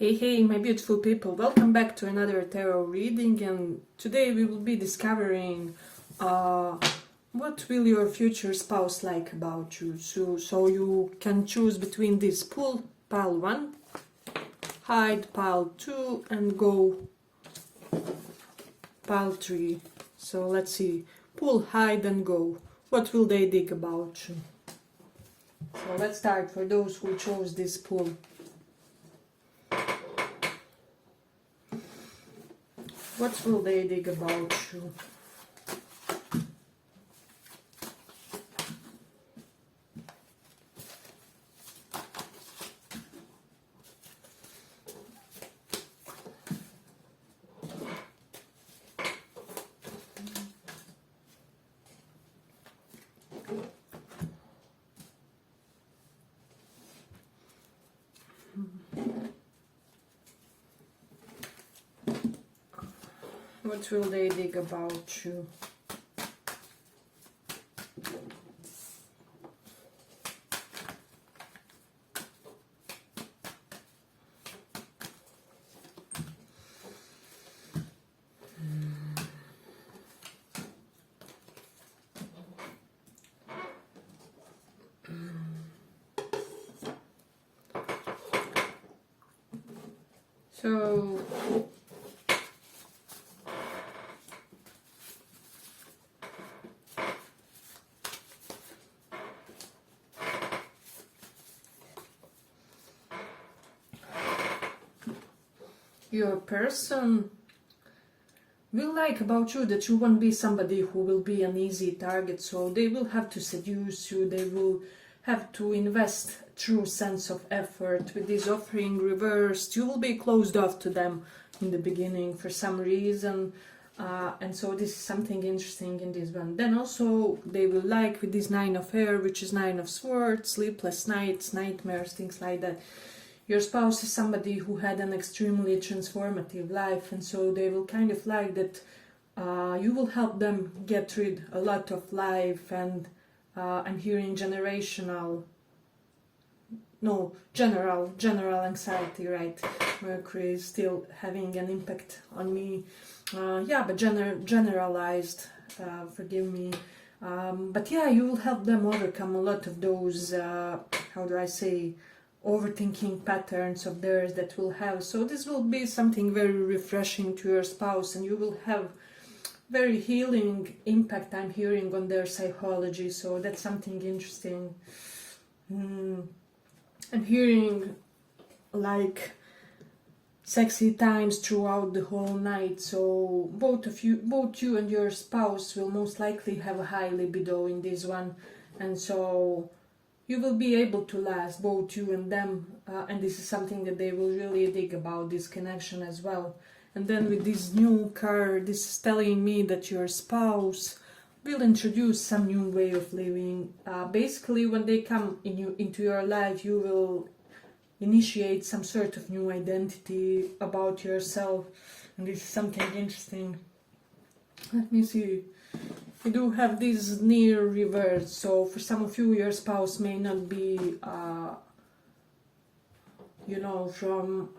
Hey, my beautiful people, welcome back to another tarot reading, and today we will be discovering what will your future spouse like about you. So you can choose between this: pull, pile 1, hide, pile 2, and go, pile 3. So let's see, pull, hide, and go. What will they dig about you? So let's start for those who chose this pull. What will they dig about you? What will they dig about you? So your person will like about you that you won't be somebody who will be an easy target, so they will have to seduce you, they will have to invest true sense of effort. With this offering reversed, you will be closed off to them in the beginning for some reason, and so this is something interesting in this one. Then also they will like, with this 9 of Air, which is 9 of Swords, sleepless nights, nightmares, things like that. Your spouse is somebody who had an extremely transformative life, and so they will kind of like that you will help them get rid a lot of life, and I'm hearing general anxiety, right? Mercury is still having an impact on me. Yeah, but generalized, forgive me. But yeah, you will help them overcome a lot of those, how do I say, overthinking patterns of theirs that will have. So this will be something very refreshing to your spouse, and you will have very healing impact, I'm hearing, on their psychology. So that's something interesting. I'm hearing like sexy times throughout the whole night. So both you and your spouse will most likely have a high libido in this one, and so you will be able to last, both you and them, and this is something that they will really dig about, this connection as well. And then with this new card, this is telling me that your spouse will introduce some new way of living. Basically, when they come into your life, you will initiate some sort of new identity about yourself, and this is something interesting. Let me see. We do have this near reverse, so for some of you, your spouse may not be, from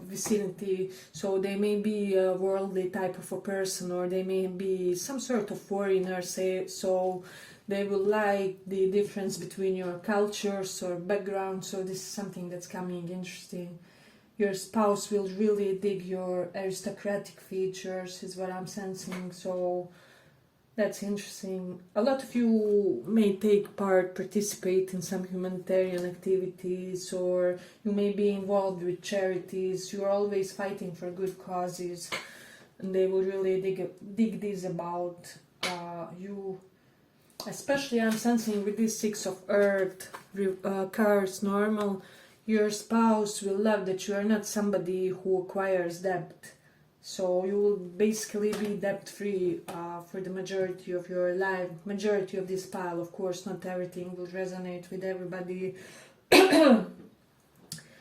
vicinity, so they may be a worldly type of a person, or they may be some sort of foreigner, say, so they will like the difference between your cultures or background. So this is something that's coming interesting. Your spouse will really dig your aristocratic features, is what I'm sensing, so that's interesting. A lot of you may participate in some humanitarian activities, or you may be involved with charities. You're always fighting for good causes, and they will really dig this about you. Especially I'm sensing with this 6 of Earth cards, normal, your spouse will love that you are not somebody who acquires debt. So you will basically be debt-free for the majority of your life, majority of this pile. Of course, not everything will resonate with everybody. Yeah,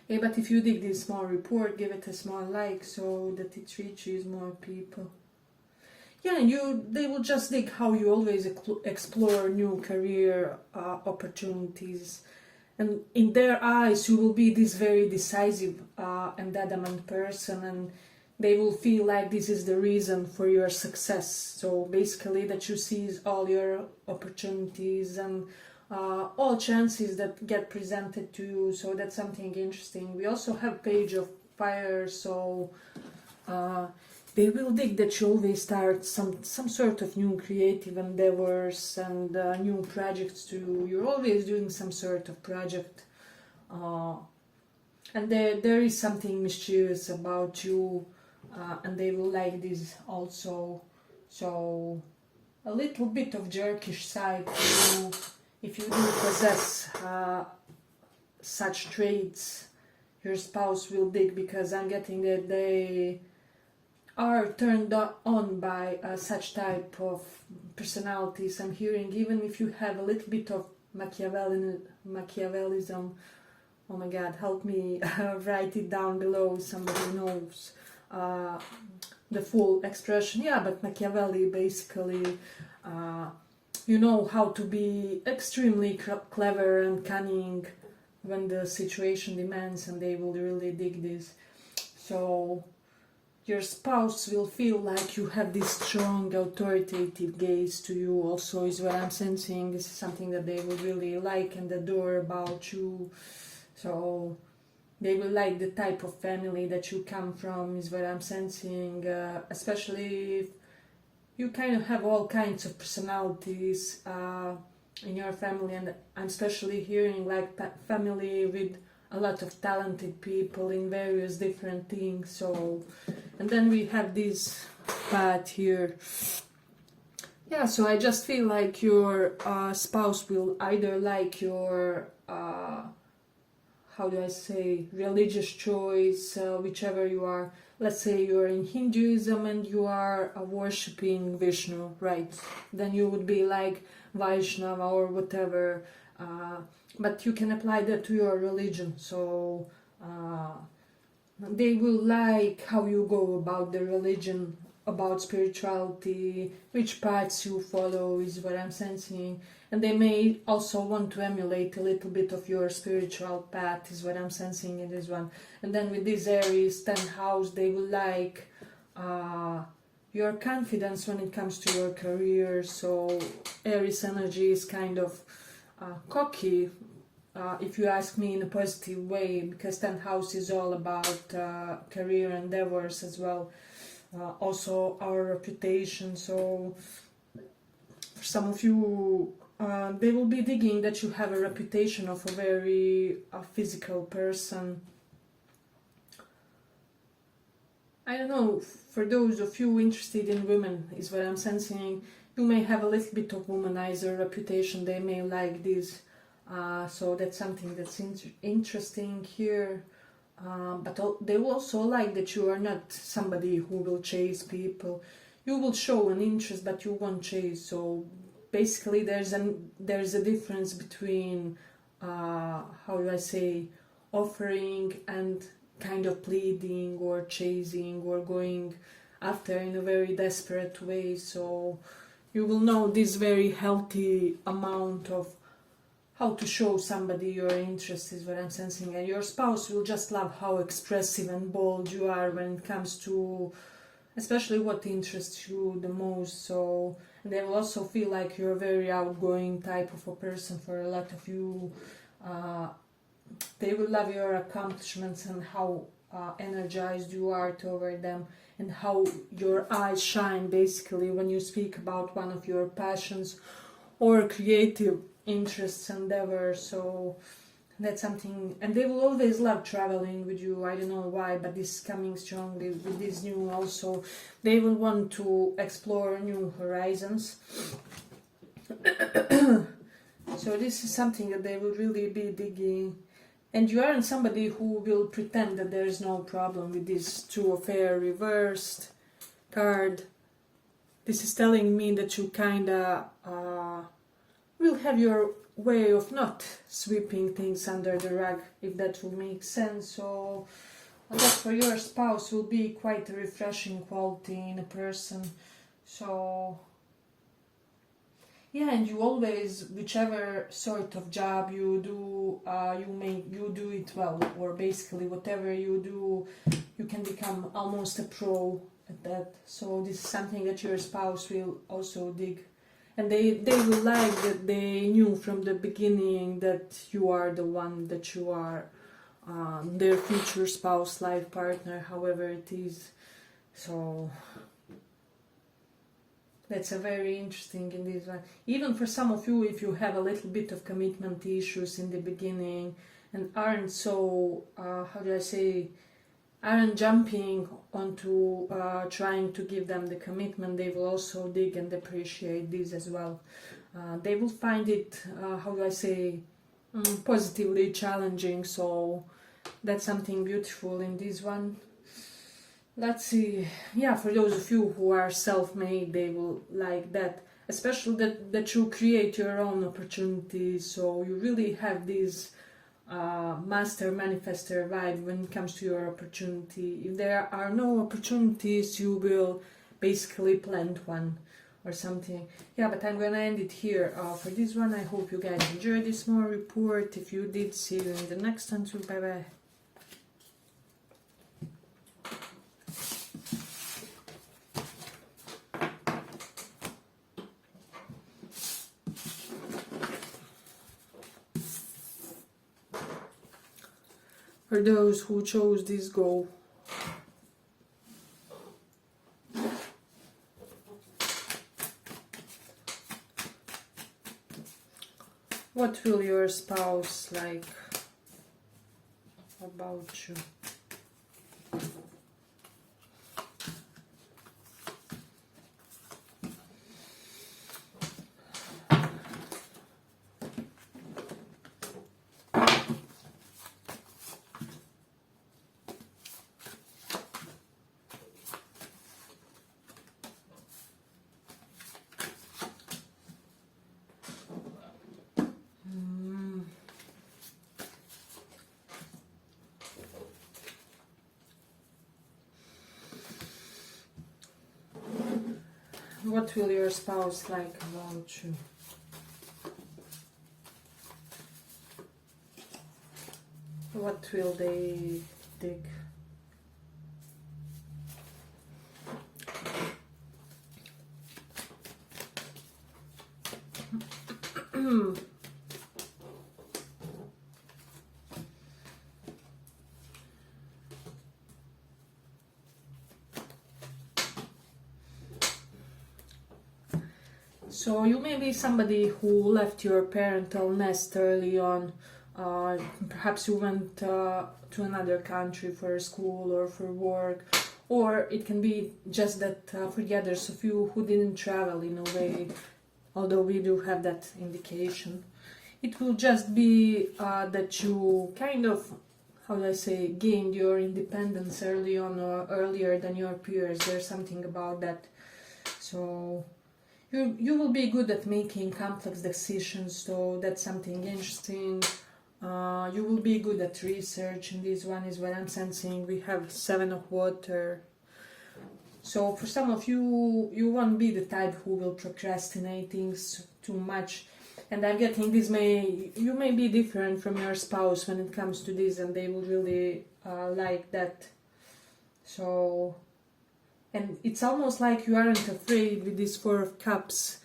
but if you dig this small report, give it a small like so that it reaches more people. Yeah, and they will just dig how you always explore new career opportunities. and in their eyes you will be this very decisive and adamant person, and they will feel like this is the reason for your success. So basically that you seize all your opportunities and all chances that get presented to you. So that's something interesting. We also have Page of Fire, so they will dig that you always start some sort of new creative endeavors and new projects too. You're always doing some sort of project, and there is something mischievous about you, and they will like this also. So a little bit of jerkish side to you, if you do possess such traits, your spouse will dig, because I'm getting that they are turned on by such type of personalities. I'm hearing, even if you have a little bit of Machiavellism, oh my god, help me write it down below, somebody knows the full expression. Yeah, but Machiavelli basically, you know how to be extremely clever and cunning when the situation demands, and they will really dig this. So your spouse will feel like you have this strong authoritative gaze to you also, is what I'm sensing. This is something that they will really like and adore about you. So they will like the type of family that you come from, is what I'm sensing, especially if you kind of have all kinds of personalities in your family, and I'm especially hearing like family with a lot of talented people in various different things. So, and then we have this part here. Yeah, so I just feel like your spouse will either like your how do I say, religious choice, whichever you are. Let's say you're in Hinduism and you are worshipping Vishnu, right? Then you would be like Vaishnava or whatever. But you can apply that to your religion. So they will like how you go about the religion, about spirituality, which parts you follow, is what I'm sensing. And they may also want to emulate a little bit of your spiritual path, is what I'm sensing in this one. And then with this Aries 10th house, they will like your confidence when it comes to your career. So Aries energy is kind of cocky, if you ask me, in a positive way, because 10th house is all about career endeavors as well. Also our reputation. So for some of you, they will be digging that you have a reputation of a very physical person. I don't know, for those of you interested in women, is what I'm sensing, you may have a little bit of womanizer reputation. They may like this. So that's something that's interesting here. But they will also like that you are not somebody who will chase people. You will show an interest, but you won't chase. So basically there's a difference between how do I say, offering and kind of pleading or chasing or going after in a very desperate way. So you will know this very healthy amount of how to show somebody your interest, is what I'm sensing. And your spouse will just love how expressive and bold you are when it comes to especially what interests you the most. So they will also feel like you're a very outgoing type of a person for a lot of you. They will love your accomplishments and how energized you are toward them, and how your eyes shine basically when you speak about one of your passions or creative interests, endeavors. So that's something. And they will always love traveling with you. I don't know why, but this is coming strongly with this new also. They will want to explore new horizons. So this is something that they will really be digging. And you aren't somebody who will pretend that there is no problem with this Two of Air reversed card. This is telling me that you kinda will have your way of not sweeping things under the rug, if that will make sense. So that for your spouse will be quite a refreshing quality in a person. So Yeah, and you always, whichever sort of job you do, you do it well, or basically whatever you do, you can become almost a pro at that. So this is something that your spouse will also dig, and they will like that they knew from the beginning that you are the one, that you are their future spouse, life partner, however it is. So that's a very interesting in this one. Even for some of you, if you have a little bit of commitment issues in the beginning and aren't so, how do I say, aren't jumping onto trying to give them the commitment, they will also dig and appreciate this as well. They will find it, how do I say, positively challenging. So that's something beautiful in this one. Let's see, yeah, for those of you who are self-made, they will like that, especially that you create your own opportunities, so you really have this master manifester vibe when it comes to your opportunity. If there are no opportunities, you will basically plant one or something. Yeah, but I'm gonna end it here for this one. I hope you guys enjoyed this small report. If you did, see you in the next one too. Bye bye. For those who chose this goal. What will your spouse like about you? What will your spouse like about you? What will they dig? So you may be somebody who left your parental nest early on. Perhaps you went to another country for school or for work, or it can be just that for the others of you who didn't travel in a way, although we do have that indication. It will just be that you kind of, how do I say, gained your independence early on or earlier than your peers. There's something about that. So you will be good at making complex decisions, so that's something interesting. You will be good at research, and this one is what I'm sensing. We have 7 of water. So for some of you, you won't be the type who will procrastinate things too much. And I'm getting this you may be different from your spouse when it comes to this, and they will really like that. So, and it's almost like you aren't afraid with this 4 of Cups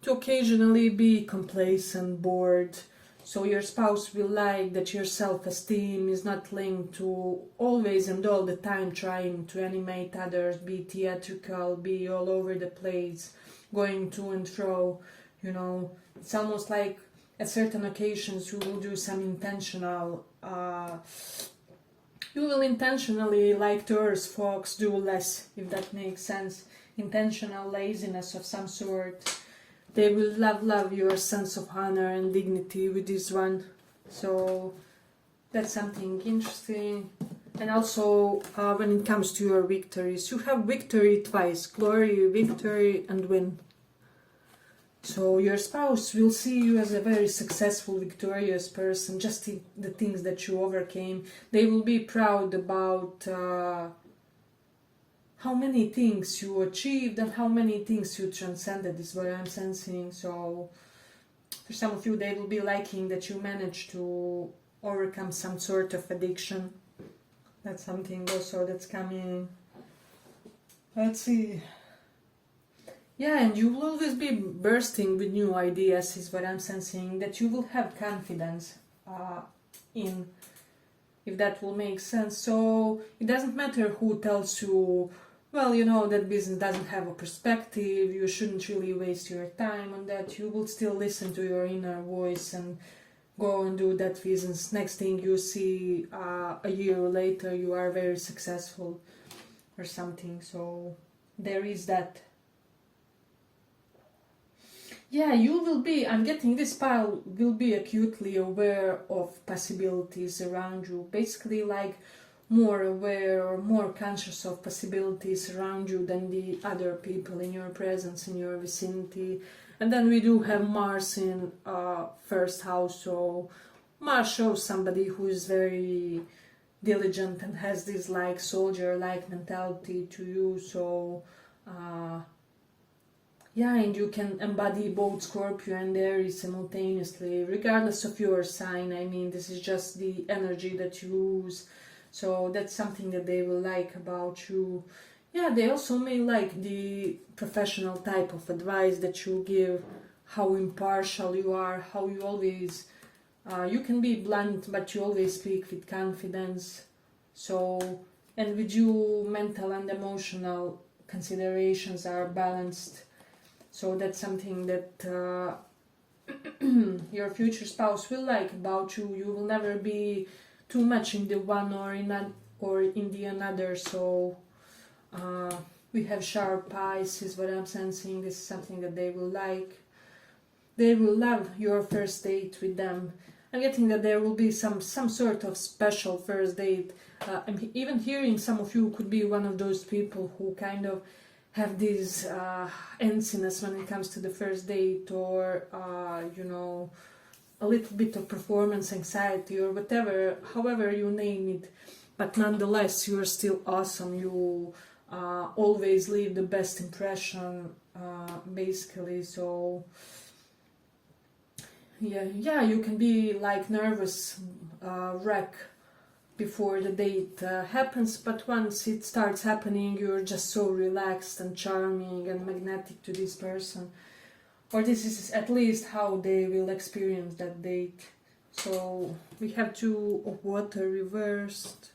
to occasionally be complacent, bored. So your spouse will like that your self-esteem is not linked to always and all the time trying to animate others, be theatrical, be all over the place, going to and fro, you know. It's almost like at certain occasions you will do some intentional, you will intentionally, like Taurus folks, do less, if that makes sense. Intentional laziness of some sort. They will love your sense of honor and dignity with this one. So that's something interesting. And also when it comes to your victories, you have victory twice: glory, victory, and win. So your spouse will see you as a very successful, victorious person, just the things that you overcame. They will be proud about how many things you achieved and how many things you transcended is what I'm sensing. So for some of you, they will be liking that you managed to overcome some sort of addiction. That's something also that's coming. Let's see. Yeah, and you will always be bursting with new ideas is what I'm sensing, that you will have confidence in, if that will make sense. So it doesn't matter who tells you, well, you know, that business doesn't have a perspective, you shouldn't really waste your time on that. You will still listen to your inner voice and go and do that business. Next thing you see, a year later, you are very successful or something. So there is that. Yeah, you will be, I'm getting this pile, will be acutely aware of possibilities around you. Basically like more aware or more conscious of possibilities around you than the other people in your presence, in your vicinity. And then we do have Mars in first house. So Mars shows somebody who is very diligent and has this like soldier-like mentality to you. So yeah, and you can embody both Scorpio and Aries simultaneously, regardless of your sign. I mean, this is just the energy that you use. So that's something that they will like about you. Yeah, they also may like the professional type of advice that you give, how impartial you are, how you always, you can be blunt, but you always speak with confidence. So, and with you, mental and emotional considerations are balanced. So that's something that your future spouse will like about you. You will never be too much in the one or in the another. So we have sharp eyes is what I'm sensing. This is something that they will like. They will love your first date with them. I'm getting that there will be some sort of special first date. I'm even hearing some of you could be one of those people who kind of have this antsiness when it comes to the first date, or you know, a little bit of performance anxiety or whatever, however you name it, but nonetheless you're still awesome. You always leave the best impression, basically. So yeah, you can be like nervous wreck before the date happens, but once it starts happening, you're just so relaxed and charming and magnetic to this person, or this is at least how they will experience that date. So we have Two of Water reversed.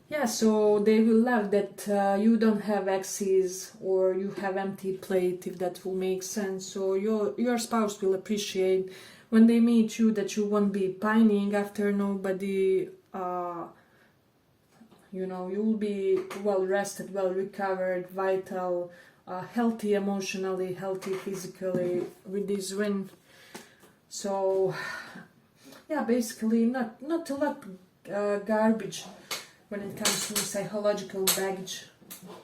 Yeah, so they will love that you don't have exes or you have empty plate, if that will make sense. So your spouse will appreciate when they meet you that you won't be pining after nobody. You know, you will be well rested, well recovered, vital, healthy emotionally, healthy physically with this wind. So yeah, basically not a lot garbage when it comes to psychological baggage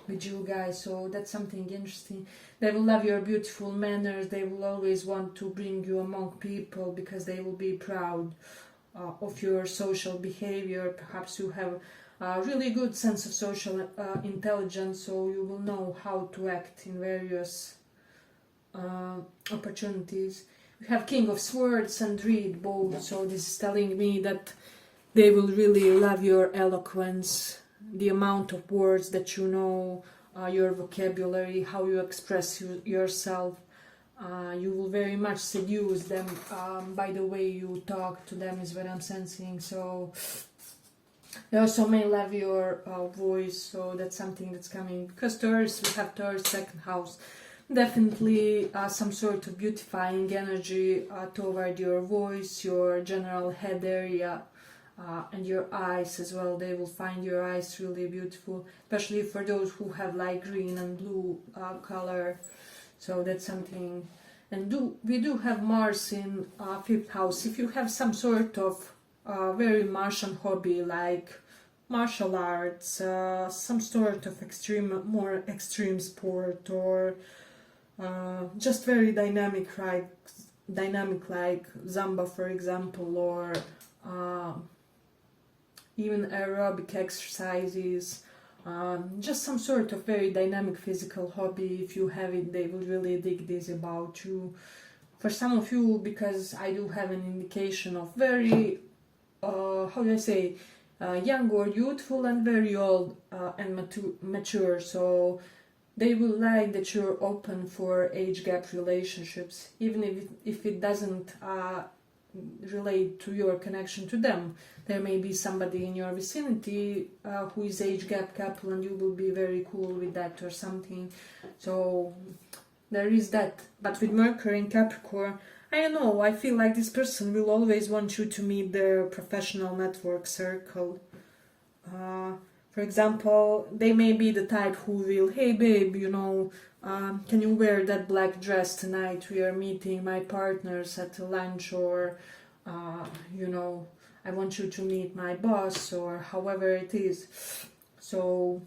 with you guys. So that's something interesting. They will love your beautiful manners. They will always want to bring you among people because they will be proud of your social behavior. Perhaps you have a really good sense of social intelligence, so you will know how to act in various opportunities. We have King of Swords and Reed both, so this is telling me that they will really love your eloquence, the amount of words that you know, your vocabulary, how you express yourself. You will very much seduce them by the way you talk to them is what I'm sensing. So they also may love your voice, so that's something that's coming. Because Taurus, we have Taurus second house. Definitely some sort of beautifying energy toward your voice, your general head area, and your eyes as well. They will find your eyes really beautiful, especially for those who have like green and blue color. So that's something. And we do have Mars in fifth house. If you have some sort of very Martian hobby like martial arts, some sort of more extreme sport, or just very dynamic like Zumba, for example, or even aerobic exercises, just some sort of very dynamic physical hobby. If you have it, they will really dig this about you. For some of you, because I do have an indication of very, how do I say, young or youthful, and very old and mature, so they will like that you're open for age gap relationships, even if it doesn't relate to your connection to them. There may be somebody in your vicinity who is age gap couple, and you will be very cool with that or something. So there is that. But with Mercury in Capricorn, I don't know, I feel like this person will always want you to meet their professional network circle. For example, they may be the type who will, hey babe, you know, can you wear that black dress tonight? We are meeting my partners at lunch, or, you know, I want you to meet my boss, or however it is. So,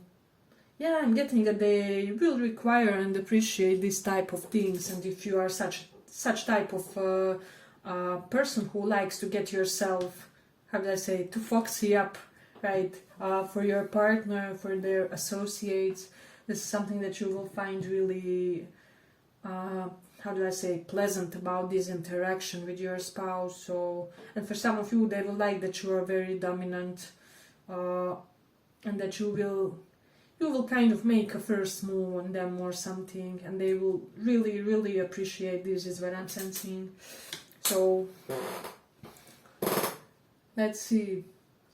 yeah, I'm getting that they will require and appreciate this type of things. And if you are such type of person who likes to get yourself, how do I say, to foxy up, right, for your partner, for their associates, this is something that you will find really, how do I say, pleasant about this interaction with your spouse. So, and for some of you, they will like that you are very dominant, and that you will kind of make a first move on them or something, and they will really, really appreciate this, is what I'm sensing. So, let's see.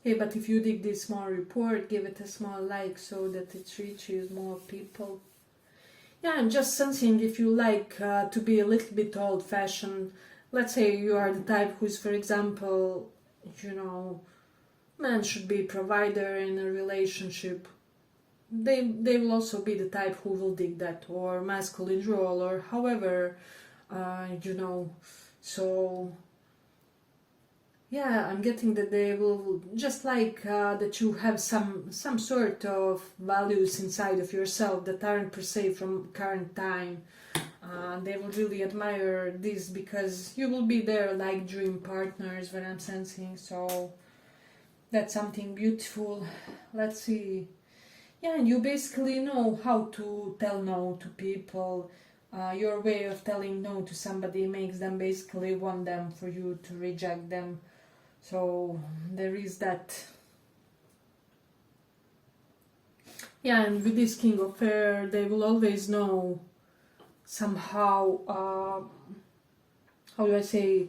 Hey, but if you dig this small report, give it a small like so that it reaches more people. Yeah, I'm just sensing if you like to be a little bit old-fashioned. Let's say you are the type who's, for example, you know, man should be provider in a relationship. They will also be the type who will dig that, or masculine role, or however, you know. So, yeah, I'm getting that they will just like that you have some sort of values inside of yourself that aren't per se from current time. They will really admire this because you will be their like dream partners, what I'm sensing. So that's something beautiful. Let's see. Yeah, and you basically know how to tell no to people. Your way of telling no to somebody makes them basically want them for you to reject them. So there is that. Yeah, and with this King of Air, they will always know somehow, how do I say,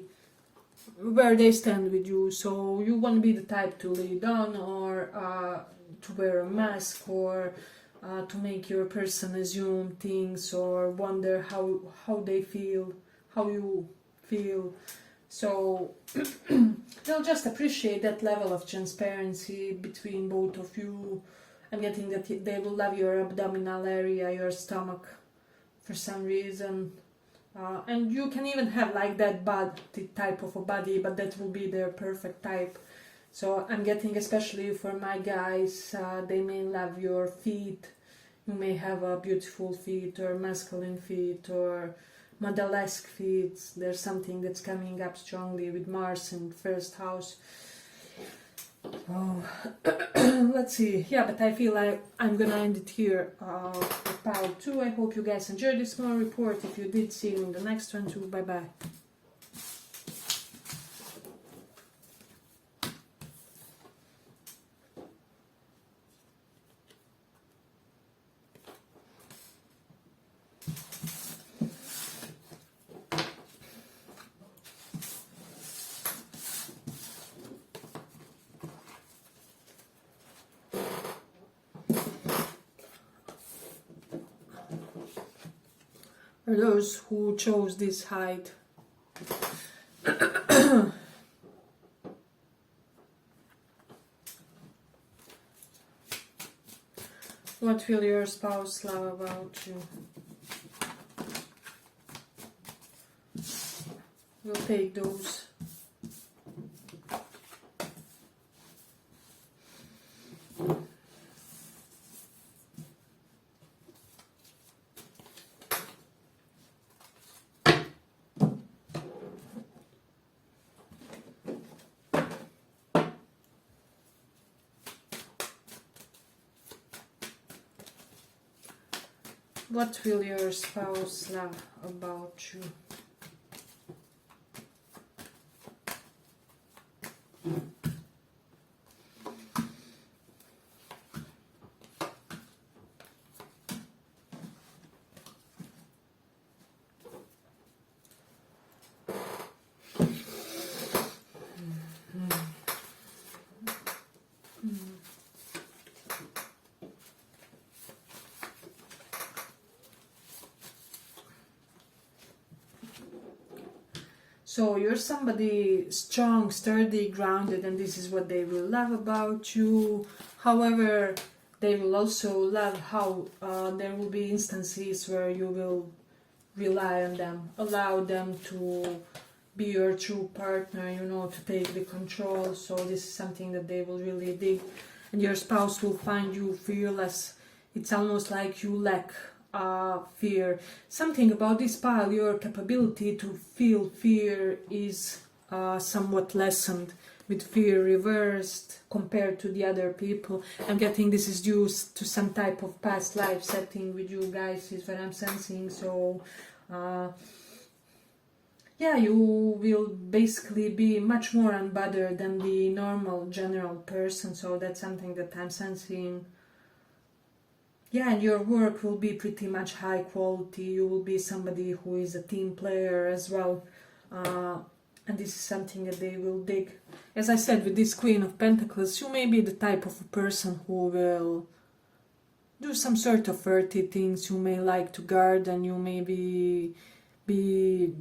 where they stand with you. So you won't be the type to lead on, or to wear a mask, or to make your person assume things, or wonder how they feel, how you feel. So they'll just appreciate that level of transparency between both of you. I'm getting that they will love your abdominal area, your stomach, for some reason. And you can even have like that body type of a body, but that will be their perfect type. So I'm getting, especially for my guys, they may love your feet. You may have a beautiful feet, or masculine feet, or model-esque feet. There's something that's coming up strongly with Mars in first house. Oh, let's see. Yeah, but I feel like I'm gonna end it here with pile 2. I hope you guys enjoyed this small report. If you did, see you in the next one too. Bye bye. For those who chose this height. What will your spouse love about you? We'll take those. What will your spouse love about you? So you're somebody strong, sturdy, grounded, and this is what they will love about you. However, they will also love how there will be instances where you will rely on them, allow them to be your true partner, you know, to take the control. So this is something that they will really dig. And your spouse will find you fearless. It's almost like you lack fear. Something about this pile, your capability to feel fear is somewhat lessened, with fear reversed compared to the other people. I'm getting this is due to some type of past life setting with you guys, is what I'm sensing. So yeah, you will basically be much more unbothered than the normal general person. So that's something that I'm sensing. Yeah, and your work will be pretty much high quality. You will be somebody who is a team player as well. And this is something that they will dig. As I said, with this Queen of Pentacles, you may be the type of a person who will do some sort of earthy things. You may like to garden, you may be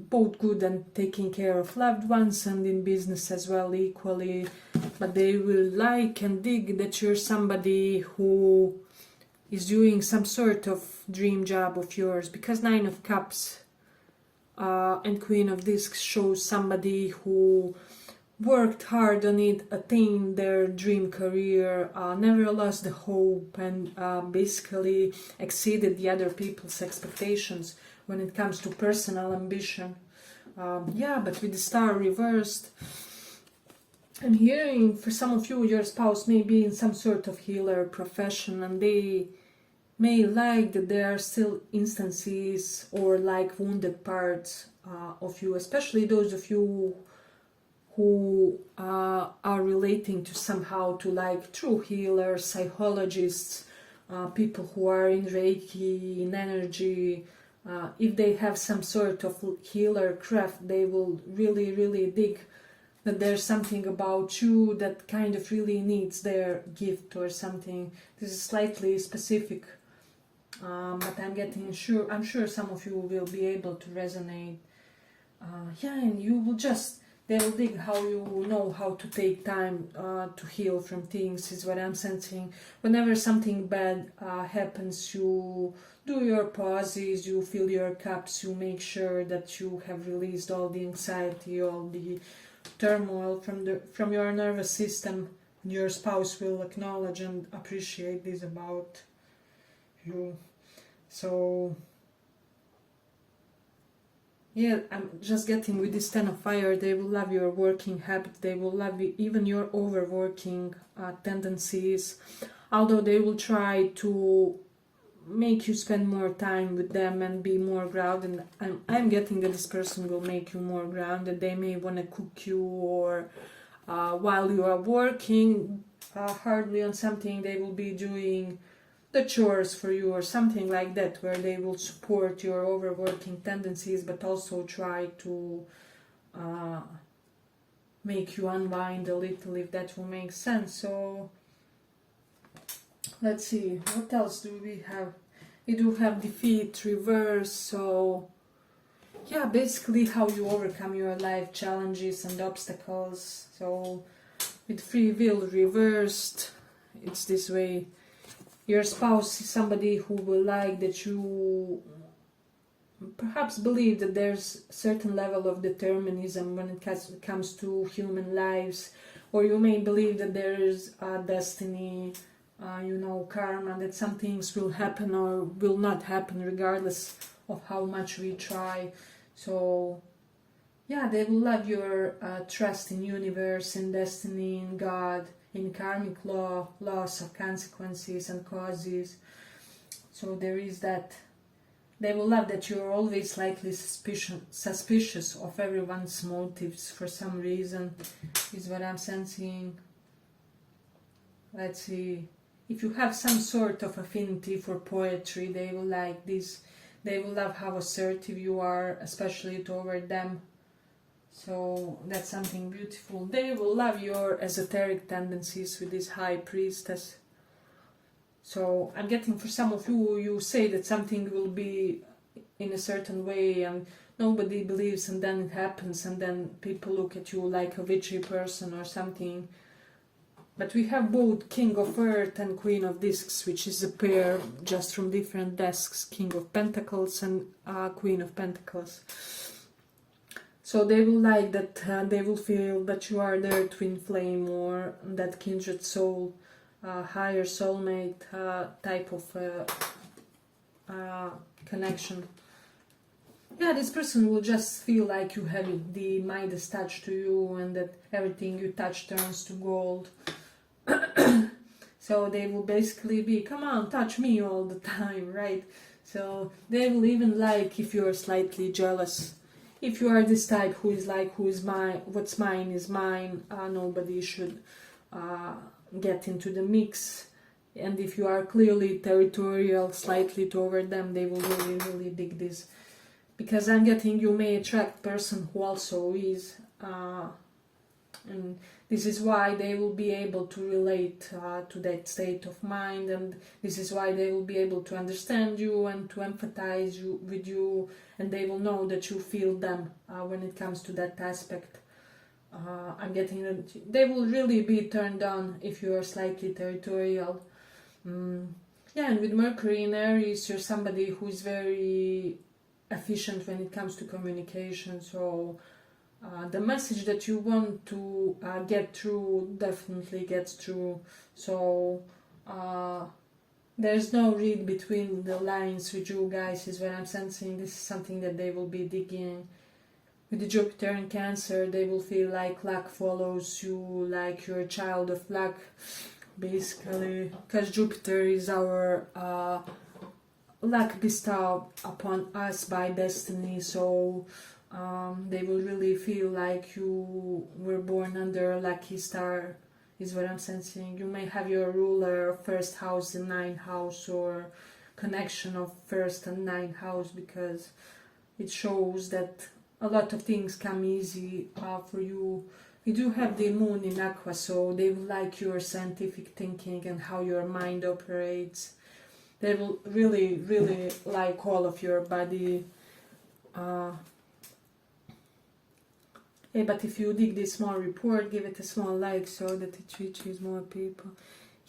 both good and taking care of loved ones and in business as well equally. But they will like and dig that you're somebody who is doing some sort of dream job of yours, because Nine of Cups and Queen of Discs shows somebody who worked hard on it, attained their dream career, never lost the hope, and basically exceeded the other people's expectations when it comes to personal ambition. Yeah, but with the Star reversed, I'm hearing for some of you, your spouse may be in some sort of healer profession, and they may like that there are still instances or like wounded parts of you, especially those of you who are relating to somehow to like true healers, psychologists, people who are in Reiki, in energy. If they have some sort of healer craft, they will really dig that there's something about you that kind of really needs their gift or something. This is slightly specific, but I'm sure some of you will be able to resonate. Yeah, and you will they will dig how you know how to take time to heal from things, is what I'm sensing. Whenever something bad happens, you do your pauses, you fill your cups, you make sure that you have released all the anxiety, all the turmoil from your nervous system. Your spouse will acknowledge and appreciate this about you. So yeah, I'm just getting with this Ten of Fire, they will love your working habit, they will love even your overworking tendencies, although they will try to make you spend more time with them and be more grounded. I'm getting that this person will make you more grounded. They may want to cook you, or while you are working hardly on something, they will be doing the chores for you or something like that, where they will support your overworking tendencies but also try to make you unwind a little, if that will make sense. So let's see, what else do we have? We do have defeat, reverse, so yeah, basically how you overcome your life challenges and obstacles. So with free will reversed, it's this way. Your spouse is somebody who will like that you perhaps believe that there's a certain level of determinism when it comes to human lives, or you may believe that there is a destiny, karma, that some things will happen or will not happen regardless of how much we try. So yeah, they will love your trust in universe, in destiny, in God, in karmic laws of consequences and causes. So there is that. They will love that you're always slightly suspicious of everyone's motives for some reason, is what I'm sensing. Let's see. If you have some sort of affinity for poetry, they will like this. They will love how assertive you are, especially toward them. So that's something beautiful. They will love your esoteric tendencies with this high priestess. So I'm getting, for some of you, you say that something will be in a certain way and nobody believes, and then it happens, and then people look at you like a witchy person or something. But we have both King of Earth and Queen of Discs, which is a pair just from different desks, King of Pentacles and Queen of Pentacles. So they will like that, they will feel that you are their twin flame or that kindred soul, higher soulmate type of connection. Yeah, this person will just feel like you have the Midas touch to you, and that everything you touch turns to gold. So they will basically be, come on, touch me all the time, right? So they will even like if you are slightly jealous. If you are this type who is like, who is mine, what's mine is mine, nobody should get into the mix. And if you are clearly territorial slightly toward them, they will really, really dig this. Because I'm getting, you may attract a person who also is, and this is why they will be able to relate to that state of mind, and this is why they will be able to understand you and to empathize with you, and they will know that you feel them when it comes to that aspect. I'm getting that they will really be turned on if you are slightly territorial. Yeah, and with Mercury in Aries, you're somebody who is very efficient when it comes to communication, so the message that you want to get through definitely gets through. So there's no read between the lines with you guys, is what I'm sensing. This is something that they will be digging. With the Jupiter in Cancer, they will feel like luck follows you, like you're a child of luck, basically, because Jupiter is our luck bestowed upon us by destiny. So they will really feel like you were born under a lucky star, is what I'm sensing. You may have your ruler of first house in ninth house, or connection of first and ninth house, because it shows that a lot of things come easy for you. You do have the moon in Aqua, so they will like your scientific thinking and how your mind operates. They will really, really like all of your body. Yeah, but if you dig this small report, give it a small like so that it reaches more people.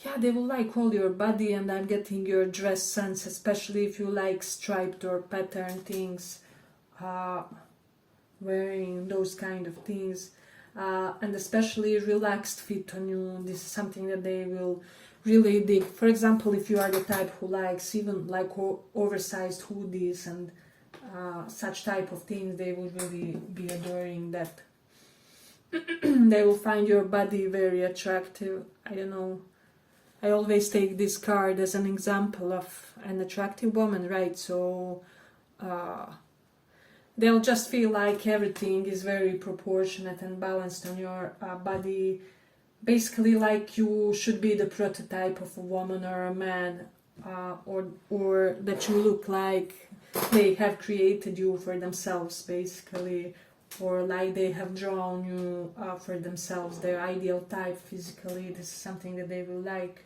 Yeah, they will like all your body, and I'm getting your dress sense, especially if you like striped or pattern things, wearing those kind of things, and especially relaxed fit on you. This is something that they will really dig. For example, if you are the type who likes even like oversized hoodies and such type of things, they will really be adoring that. They will find your body very attractive. I don't know, I always take this card as an example of an attractive woman, right? So they'll just feel like everything is very proportionate and balanced on your body. Basically, like you should be the prototype of a woman or a man, or that you look like they have created you for themselves, basically, or like they have drawn you for themselves, their ideal type physically. This is something that they will like.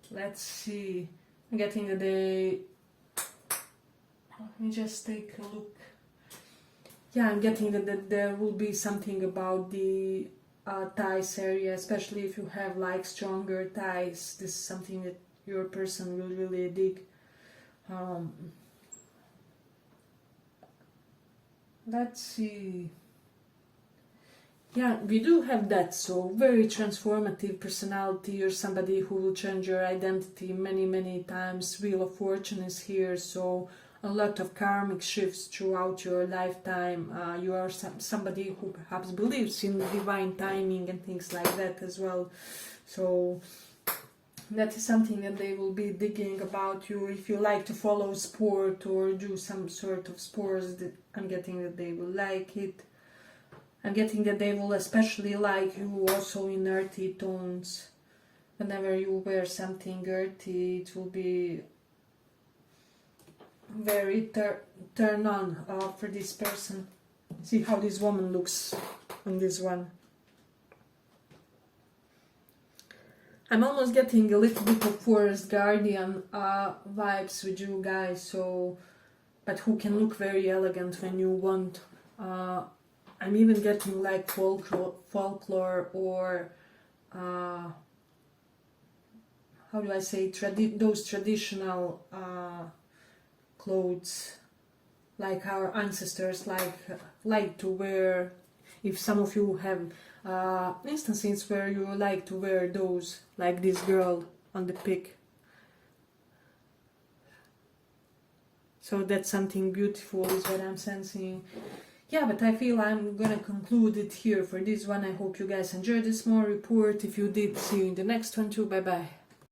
Let's see. I'm getting that they... Let me just take a look. Yeah, I'm getting that there will be something about the thighs area, especially if you have like stronger thighs. This is something that your person will really dig. Let's see. Yeah, we do have that, so very transformative personality. You're somebody who will change your identity many, many times. Wheel of Fortune is here, so a lot of karmic shifts throughout your lifetime. You are somebody who perhaps believes in divine timing and things like that as well. So that is something that they will be digging about you. If you like to follow sport or do some sort of sports, I'm getting that they will like it. I'm getting that they will especially like you also in earthy tones. Whenever you wear something earthy, it will be very turn on for this person. See how this woman looks on this one. I'm almost getting a little bit of Forest Guardian vibes with you guys, so, but who can look very elegant when you want. I'm even getting like folklore or how do I say, those traditional clothes like our ancestors like to wear. If some of you have instances where you like to wear those, like this girl on the pic. So that's something beautiful is what I'm sensing. Yeah, but I feel I'm gonna conclude it here for this one. I hope you guys enjoyed this small report. If you did, see you in the next one too. Bye bye.